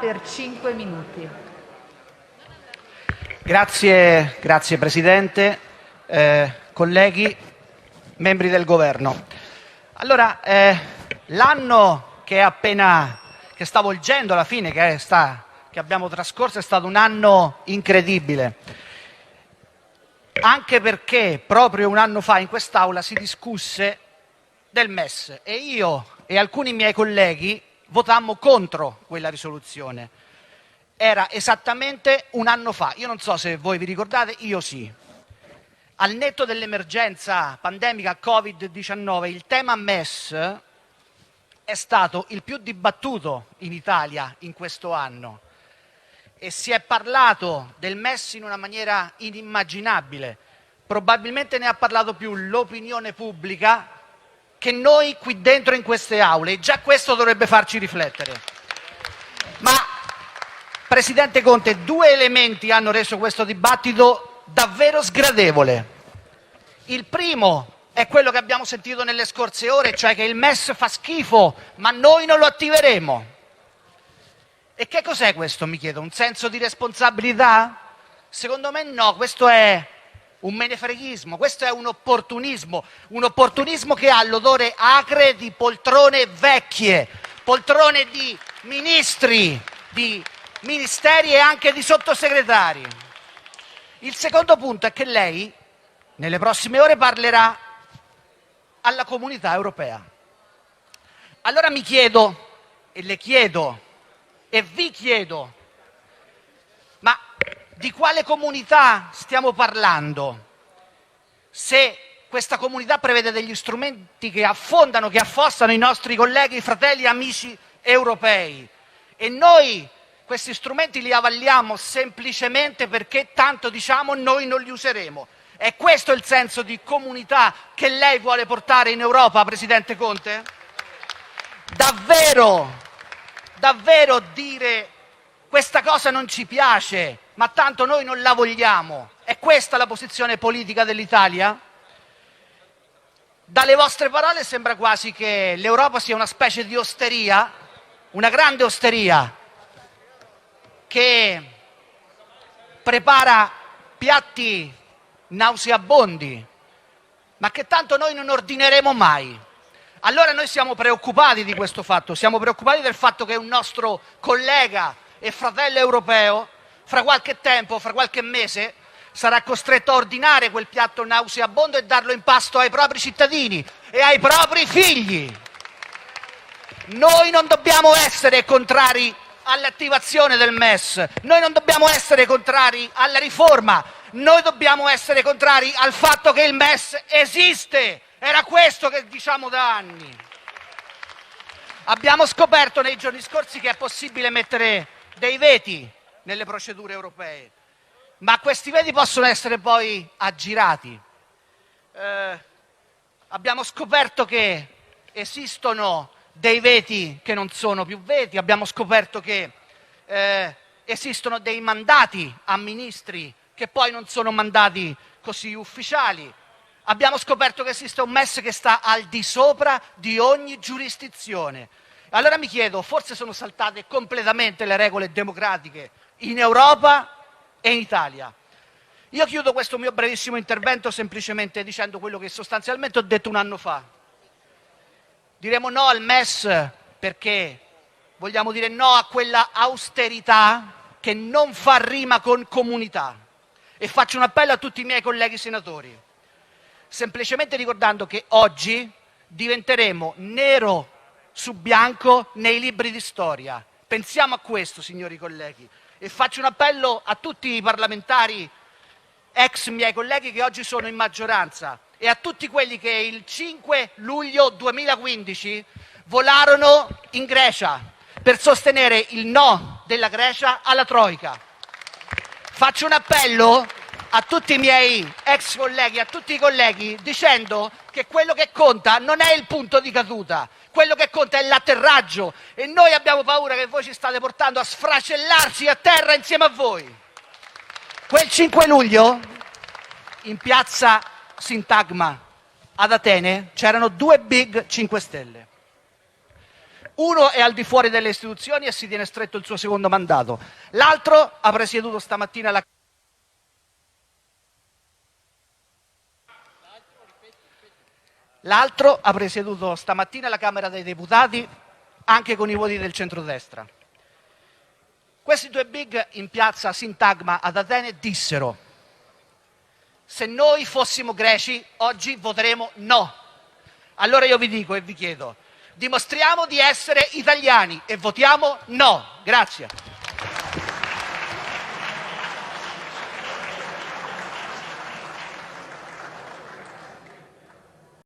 per 5 minuti. Grazie Presidente, colleghi, membri del Governo. Allora, l'anno che sta volgendo alla fine, che abbiamo trascorso, è stato un anno incredibile, anche perché proprio un anno fa in quest'Aula si discusse del MES e io e alcuni miei colleghi votammo contro quella risoluzione. Era esattamente un anno fa, io non so se voi vi ricordate, io sì. Al netto dell'emergenza pandemica Covid-19, il tema MES è stato il più dibattuto in Italia in questo anno e si è parlato del MES in una maniera inimmaginabile. Probabilmente ne ha parlato più l'opinione pubblica che noi qui dentro in queste aule, e già questo dovrebbe farci riflettere. Ma, Presidente Conte, 2 elementi hanno reso questo dibattito davvero sgradevole. Il primo è quello che abbiamo sentito nelle scorse ore, cioè che il MES fa schifo, ma noi non lo attiveremo. E che cos'è questo, mi chiedo? Un senso di responsabilità? Secondo me no, questo è un menefreghismo, questo è un opportunismo che ha l'odore acre di poltrone vecchie, poltrone di ministri, di ministeri e anche di sottosegretari. Il secondo punto è che lei, nelle prossime ore, parlerà alla Comunità Europea. Allora mi chiedo, e le chiedo, e vi chiedo, ma di quale comunità stiamo parlando? Se questa comunità prevede degli strumenti che affondano, che affossano i nostri colleghi, fratelli e amici europei, e noi questi strumenti li avalliamo semplicemente perché tanto diciamo noi non li useremo. È questo il senso di comunità che lei vuole portare in Europa, Presidente Conte? Davvero dire questa cosa non ci piace, ma tanto noi non la vogliamo? È questa la posizione politica dell'Italia? Dalle vostre parole sembra quasi che l'Europa sia una specie di osteria, una grande osteria, che prepara piatti nauseabondi, ma che tanto noi non ordineremo mai. Allora noi siamo preoccupati di questo fatto, siamo preoccupati del fatto che un nostro collega e fratello europeo, fra qualche tempo, fra qualche mese, sarà costretto a ordinare quel piatto nauseabondo e darlo in pasto ai propri cittadini e ai propri figli. Noi non dobbiamo essere contrari all'attivazione del MES, noi non dobbiamo essere contrari alla riforma, noi dobbiamo essere contrari al fatto che il MES esiste. Era questo che diciamo da anni. Abbiamo scoperto nei giorni scorsi che è possibile mettere dei veti nelle procedure europee, ma questi veti possono essere poi aggirati. Abbiamo scoperto che esistono dei veti che non sono più veti, abbiamo scoperto che esistono dei mandati a ministri che poi non sono mandati così ufficiali. Abbiamo scoperto che esiste un MES che sta al di sopra di ogni giurisdizione. Allora mi chiedo, forse sono saltate completamente le regole democratiche in Europa e in Italia. Io chiudo questo mio brevissimo intervento semplicemente dicendo quello che sostanzialmente ho detto un anno fa. Diremo no al MES perché vogliamo dire no a quella austerità che non fa rima con comunità. E faccio un appello a tutti i miei colleghi senatori, semplicemente ricordando che oggi diventeremo nero su bianco nei libri di storia. Pensiamo a questo, signori colleghi, e faccio un appello a tutti i parlamentari, ex miei colleghi che oggi sono in maggioranza, e a tutti quelli che il 5 luglio 2015 volarono in Grecia per sostenere il no della Grecia alla Troika. Faccio un appello a tutti i miei ex colleghi, a tutti i colleghi, dicendo che quello che conta non è il punto di caduta, quello che conta è l'atterraggio, e noi abbiamo paura che voi ci state portando a sfracellarci a terra insieme a voi. Quel 5 luglio, in piazza Sintagma ad Atene, c'erano 2 big 5 Stelle. Uno è al di fuori delle istituzioni e si tiene stretto il suo secondo mandato. L'altro ha presieduto stamattina la Camera dei Deputati anche con i voti del centrodestra. Questi due big in piazza Sintagma ad Atene dissero: se noi fossimo greci oggi voteremo no. Allora io vi dico e vi chiedo: dimostriamo di essere italiani e votiamo no. Grazie.